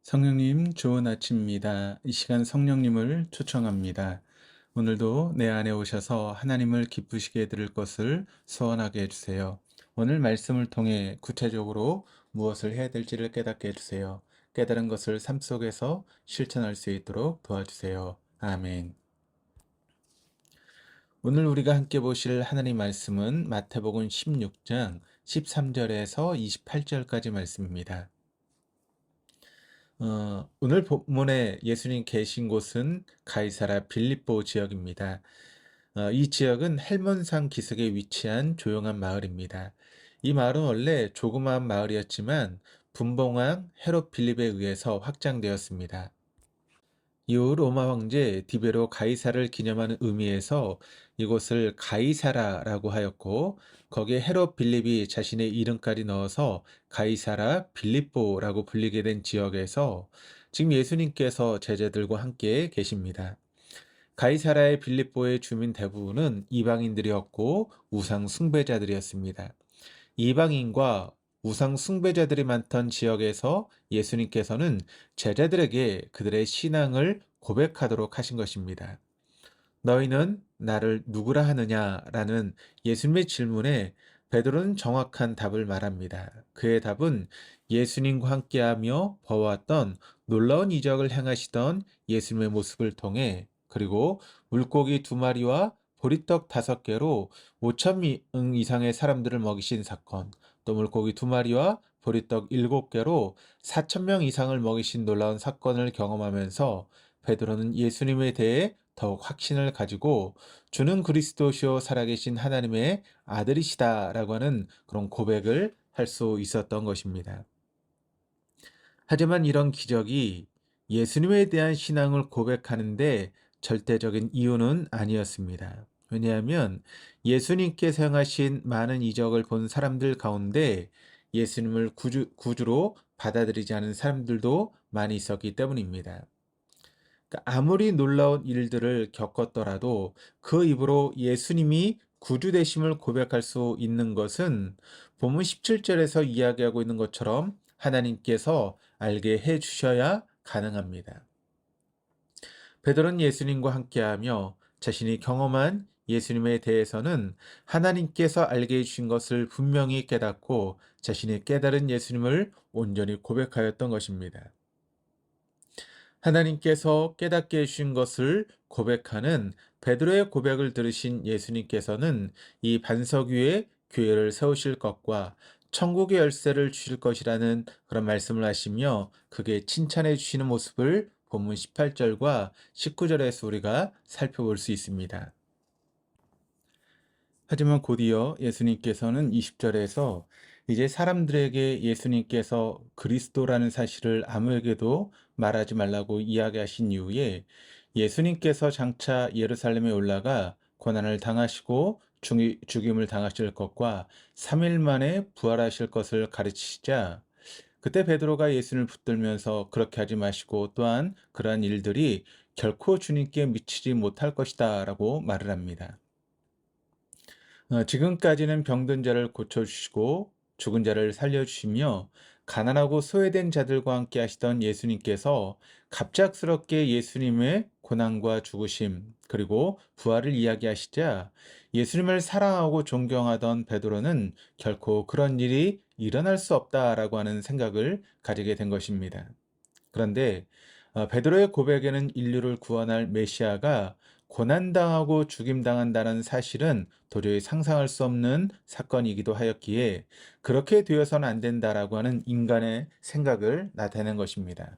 성령님, 좋은 아침입니다. 이 시간 성령님을 초청합니다. 오늘도 내 안에 오셔서 하나님을 기쁘시게 해드릴 것을 소원하게 해주세요. 오늘 말씀을 통해 구체적으로 무엇을 해야 될지를 깨닫게 해주세요. 깨달은 것을 삶 속에서 실천할 수 있도록 도와주세요. 아멘. 오늘 우리가 함께 보실 하나님 말씀은 마태복음 16장 13절에서 28절까지 말씀입니다. 오늘 본문에 예수님 계신 곳은 가이사라 빌립보 지역입니다. 이 지역은 헬몬산 기슭에 위치한 조용한 마을입니다. 이 마을은 원래 조그마한 마을이었지만 분봉왕 헤롯 빌립에 의해서 확장되었습니다. 이후 로마 황제 디베로 가이사를 기념하는 의미에서 이곳을 가이사라라고 하였고, 거기에 헤롯 빌립이 자신의 이름까지 넣어서 가이사라 빌립보라고 불리게 된 지역에서 지금 예수님께서 제자들과 함께 계십니다. 가이사라의 빌립보의 주민 대부분은 이방인들이었고 우상 숭배자들이었습니다. 이방인과 우상 숭배자들이 많던 지역에서 예수님께서는 제자들에게 그들의 신앙을 고백하도록 하신 것입니다. 너희는 나를 누구라 하느냐라는 예수님의 질문에 베드로는 정확한 답을 말합니다. 그의 답은 예수님과 함께하며 보았던 놀라운 이적을 행하시던 예수님의 모습을 통해, 그리고 물고기 2마리와 보리떡 5개로 5,000명 이상의 사람들을 먹이신 사건, 또 물고기 2마리와 보리떡 7개로 4,000명 이상을 먹이신 놀라운 사건을 경험하면서 베드로는 예수님에 대해 더욱 확신을 가지고 주는 그리스도시요 살아계신 하나님의 아들이시다라고 하는 그런 고백을 할 수 있었던 것입니다. 하지만 이런 기적이 예수님에 대한 신앙을 고백하는데 절대적인 이유는 아니었습니다. 왜냐하면 예수님께서 행하신 많은 이적을 본 사람들 가운데 예수님을 구주로 받아들이지 않은 사람들도 많이 있었기 때문입니다. 그러니까 아무리 놀라운 일들을 겪었더라도 그 입으로 예수님이 구주 되심을 고백할 수 있는 것은 본문 17절에서 이야기하고 있는 것처럼 하나님께서 알게 해 주셔야 가능합니다. 베드로는 예수님과 함께하며 자신이 경험한 예수님에 대해서는 하나님께서 알게 해주신 것을 분명히 깨닫고 자신이 깨달은 예수님을 온전히 고백하였던 것입니다. 하나님께서 깨닫게 해주신 것을 고백하는 베드로의 고백을 들으신 예수님께서는 이 반석 위에 교회를 세우실 것과 천국의 열쇠를 주실 것이라는 그런 말씀을 하시며 그게 칭찬해 주시는 모습을 본문 18절과 19절에서 우리가 살펴볼 수 있습니다. 하지만 곧이어 예수님께서는 20절에서 이제 사람들에게 예수님께서 그리스도라는 사실을 아무에게도 말하지 말라고 이야기하신 이후에 예수님께서 장차 예루살렘에 올라가 고난을 당하시고 죽임을 당하실 것과 3일 만에 부활하실 것을 가르치시자, 그때 베드로가 예수님을 붙들면서 그렇게 하지 마시고 또한 그러한 일들이 결코 주님께 미치지 못할 것이다 라고 말을 합니다. 지금까지는 병든 자를 고쳐주시고 죽은 자를 살려주시며 가난하고 소외된 자들과 함께 하시던 예수님께서 갑작스럽게 예수님의 고난과 죽으심 그리고 부활을 이야기하시자 예수님을 사랑하고 존경하던 베드로는 결코 그런 일이 일어날 수 없다라고 하는 생각을 가지게 된 것입니다. 그런데 베드로의 고백에는 인류를 구원할 메시아가 고난당하고 죽임당한다는 사실은 도저히 상상할 수 없는 사건이기도 하였기에 그렇게 되어서는 안 된다라고 하는 인간의 생각을 나타낸 것입니다.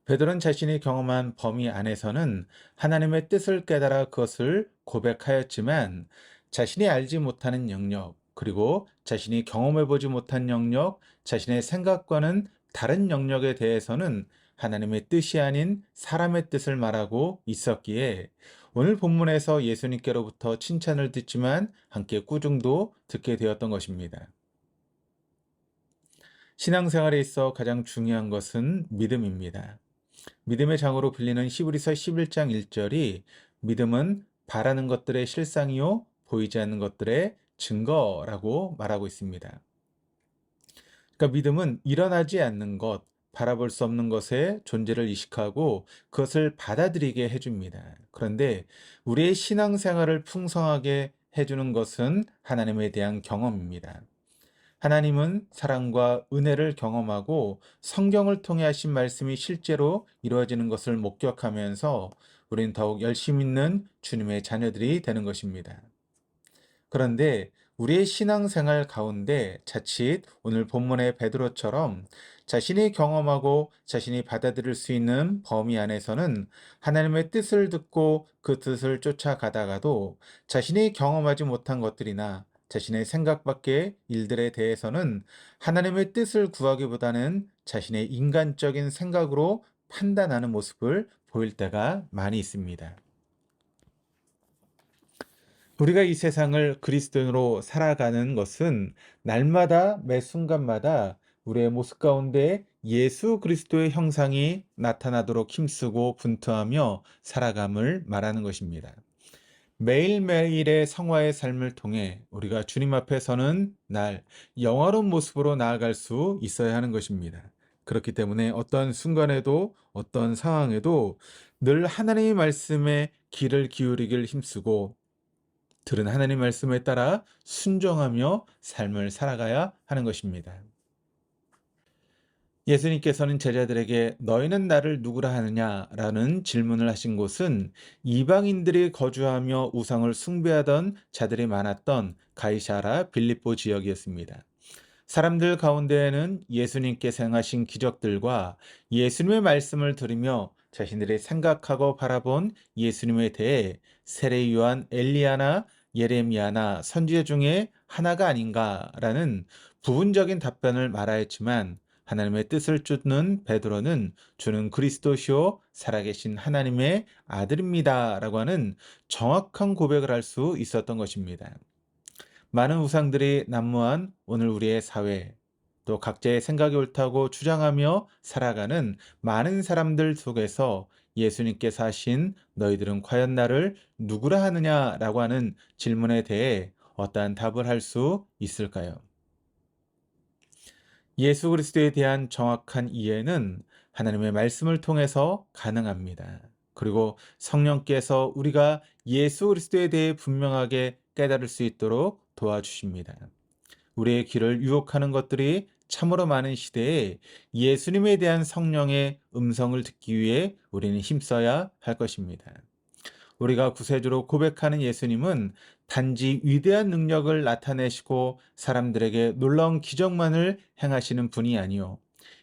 베드로는 자신이 경험한 범위 안에서는 하나님의 뜻을 깨달아 그것을 고백하였지만 자신이 알지 못하는 영역, 그리고 자신이 경험해보지 못한 영역, 자신의 생각과는 다른 영역에 대해서는 하나님의 뜻이 아닌 사람의 뜻을 말하고 있었기에 오늘 본문에서 예수님께로부터 칭찬을 듣지만 함께 꾸중도 듣게 되었던 것입니다. 신앙생활에 있어 가장 중요한 것은 믿음입니다. 믿음의 장으로 불리는 히브리서 11장 1절이 믿음은 바라는 것들의 실상이요 보이지 않는 것들의 증거라고 말하고 있습니다. 그러니까 믿음은 일어나지 않는 것, 바라볼 수 없는 것의 존재를 의식하고 그것을 받아들이게 해줍니다. 그런데 우리의 신앙생활을 풍성하게 해주는 것은 하나님에 대한 경험입니다. 하나님은 사랑과 은혜를 경험하고 성경을 통해 하신 말씀이 실제로 이루어지는 것을 목격하면서 우리는 더욱 열심 있는 주님의 자녀들이 되는 것입니다. 그런데 우리의 신앙생활 가운데 자칫 오늘 본문의 베드로처럼 자신이 경험하고 자신이 받아들일 수 있는 범위 안에서는 하나님의 뜻을 듣고 그 뜻을 쫓아가다가도 자신이 경험하지 못한 것들이나 자신의 생각 밖의 일들에 대해서는 하나님의 뜻을 구하기보다는 자신의 인간적인 생각으로 판단하는 모습을 보일 때가 많이 있습니다. 우리가 이 세상을 그리스도인으로 살아가는 것은 날마다 매 순간마다 우리의 모습 가운데 예수 그리스도의 형상이 나타나도록 힘쓰고 분투하며 살아감을 말하는 것입니다. 매일매일의 성화의 삶을 통해 우리가 주님 앞에 서는 날 영화로운 모습으로 나아갈 수 있어야 하는 것입니다. 그렇기 때문에 어떤 순간에도 어떤 상황에도 늘 하나님의 말씀에 귀를 기울이길 힘쓰고 들은 하나님 말씀에 따라 순종하며 삶을 살아가야 하는 것입니다. 예수님께서는 제자들에게 너희는 나를 누구라 하느냐라는 질문을 하신 곳은 이방인들이 거주하며 우상을 숭배하던 자들이 많았던 가이사라 빌립보 지역이었습니다. 사람들 가운데에는 예수님께서 행하신 기적들과 예수님의 말씀을 들으며 자신들이 생각하고 바라본 예수님에 대해 세례 요한 엘리야나 예레미야나 선지자 중에 하나가 아닌가라는 부분적인 답변을 말하였지만 하나님의 뜻을 쫓는 베드로는 주는 그리스도시요 살아계신 하나님의 아들입니다라고 하는 정확한 고백을 할 수 있었던 것입니다. 많은 우상들이 난무한 오늘 우리의 사회, 또 각자의 생각이 옳다고 주장하며 살아가는 많은 사람들 속에서 예수님께서 하신 너희들은 과연 나를 누구라 하느냐라고 하는 질문에 대해 어떠한 답을 할 수 있을까요? 예수 그리스도에 대한 정확한 이해는 하나님의 말씀을 통해서 가능합니다. 그리고 성령께서 우리가 예수 그리스도에 대해 분명하게 깨달을 수 있도록 도와주십니다. 우리의 귀를 유혹하는 것들이 참으로 많은 시대에 예수님에 대한 성령의 음성을 듣기 위해 우리는 힘써야 할 것입니다. 우리가 구세주로 고백하는 예수님은 단지 위대한 능력을 나타내시고 사람들에게 놀라운 기적만을 행하시는 분이 아니요.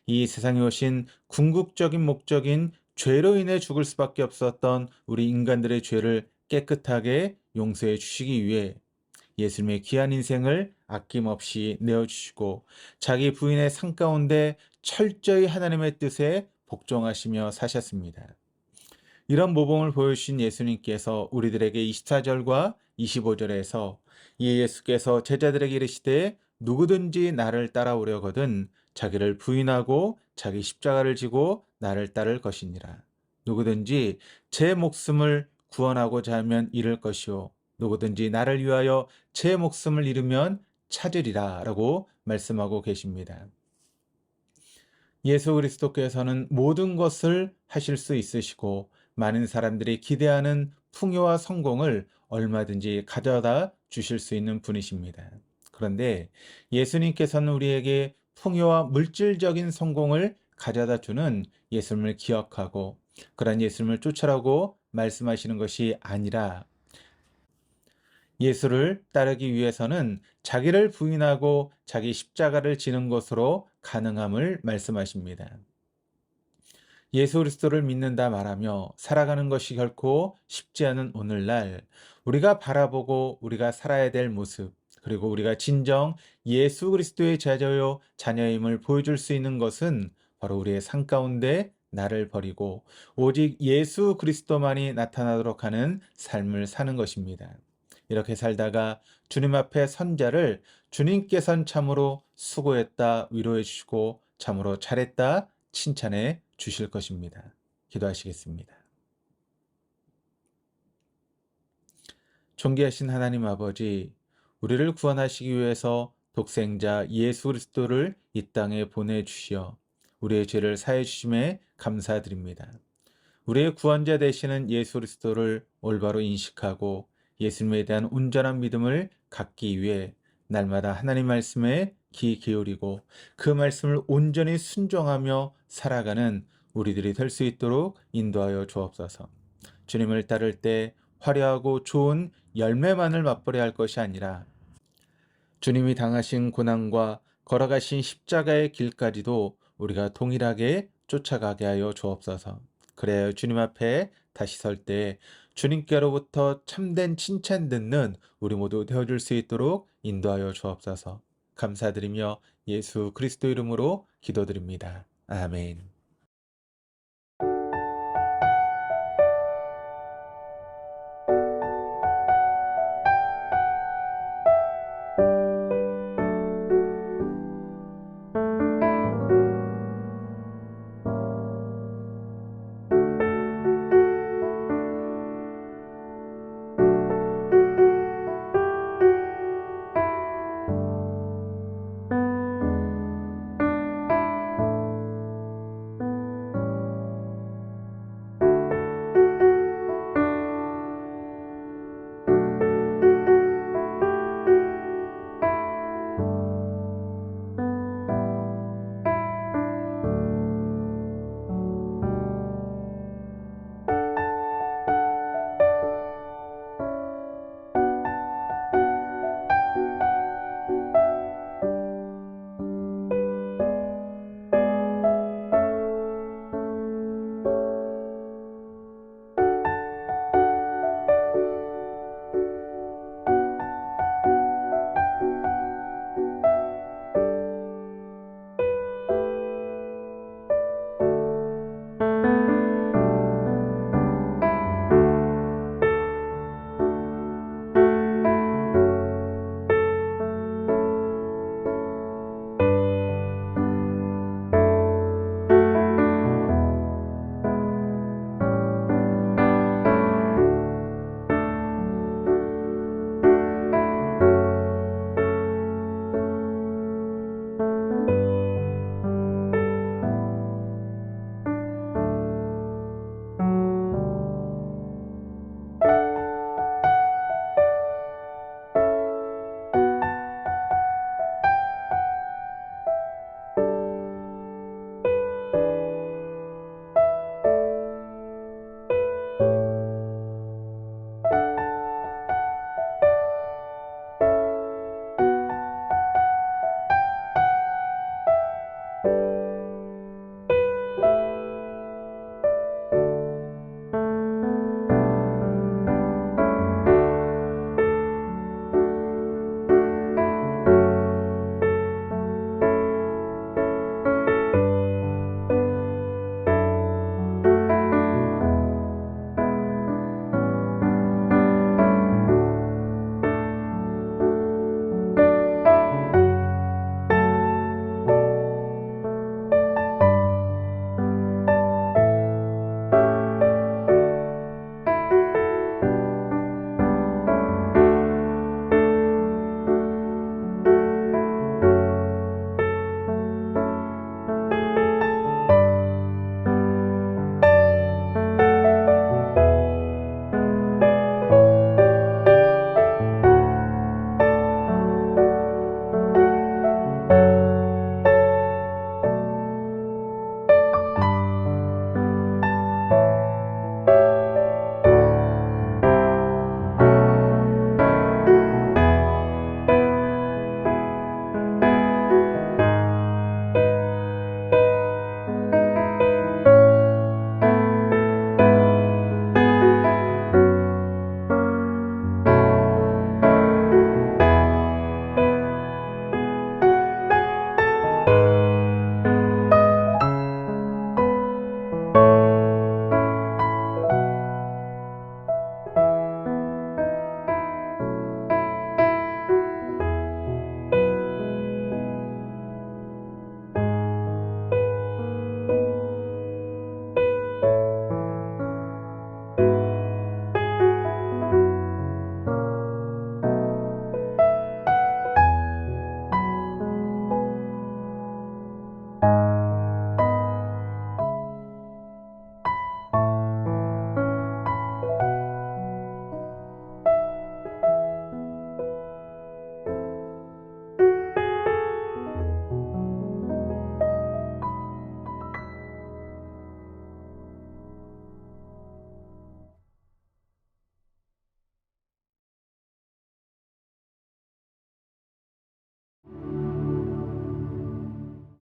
이 세상에 오신 궁극적인 목적인 죄로 인해 죽을 수밖에 없었던 우리 인간들의 죄를 깨끗하게 용서해 주시기 위해 예수님의 귀한 인생을 아낌없이 내어주시고 자기 부인의 삶 가운데 철저히 하나님의 뜻에 복종하시며 사셨습니다. 이런 모범을 보여주신 예수님께서 우리들에게 24절과 25절에서 예수께서 제자들에게 이르시되 누구든지 나를 따라오려거든 자기를 부인하고 자기 십자가를 지고 나를 따를 것이니라. 누구든지 제 목숨을 구원하고자 하면 잃을 것이요 누구든지 나를 위하여 제 목숨을 잃으면 찾으리라 라고 말씀하고 계십니다. 예수 그리스도께서는 모든 것을 하실 수 있으시고 많은 사람들이 기대하는 풍요와 성공을 얼마든지 가져다 주실 수 있는 분이십니다. 그런데 예수님께서는 우리에게 풍요와 물질적인 성공을 가져다 주는 예수님을 기억하고 그런 예수님을 쫓아라고 말씀하시는 것이 아니라 예수를 따르기 위해서는 자기를 부인하고 자기 십자가를 지는 것으로 가능함을 말씀하십니다. 예수 그리스도를 믿는다 말하며 살아가는 것이 결코 쉽지 않은 오늘날 우리가 바라보고 우리가 살아야 될 모습 그리고 우리가 진정 예수 그리스도의 제자요 자녀임을 보여줄 수 있는 것은 바로 우리의 삶 가운데 나를 버리고 오직 예수 그리스도만이 나타나도록 하는 삶을 사는 것입니다. 이렇게 살다가 주님 앞에 선 자를 주님께선 참으로 수고했다 위로해 주시고 참으로 잘했다 칭찬해 주실 것입니다. 기도하시겠습니다. 존귀하신 하나님 아버지, 우리를 구원하시기 위해서 독생자 예수 그리스도를 이 땅에 보내주시어 우리의 죄를 사해 주심에 감사드립니다. 우리의 구원자 되시는 예수 그리스도를 올바로 인식하고 예수님에 대한 온전한 믿음을 갖기 위해 날마다 하나님 말씀에 귀 기울이고 그 말씀을 온전히 순종하며 살아가는 우리들이 될 수 있도록 인도하여 주옵소서. 주님을 따를 때 화려하고 좋은 열매만을 맛보려 할 것이 아니라 주님이 당하신 고난과 걸어가신 십자가의 길까지도 우리가 동일하게 쫓아가게 하여 주옵소서. 그래야 주님 앞에 다시 설 때 주님께로부터 참된 칭찬 듣는 우리 모두 되어줄 수 있도록 인도하여 주옵소서. 감사드리며 예수 그리스도 이름으로 기도드립니다. 아멘.